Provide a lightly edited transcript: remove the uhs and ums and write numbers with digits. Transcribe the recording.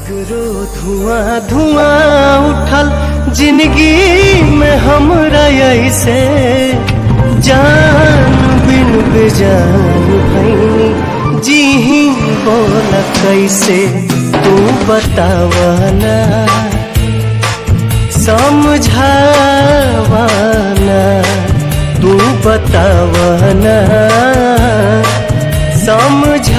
सगरो धुआं धुआं उठल जिंदगी में हमरा ऐसे जान बिन बेजान भैनी जी ही बोला कैसे तू बतावना समझावना तू बतावना समझावना।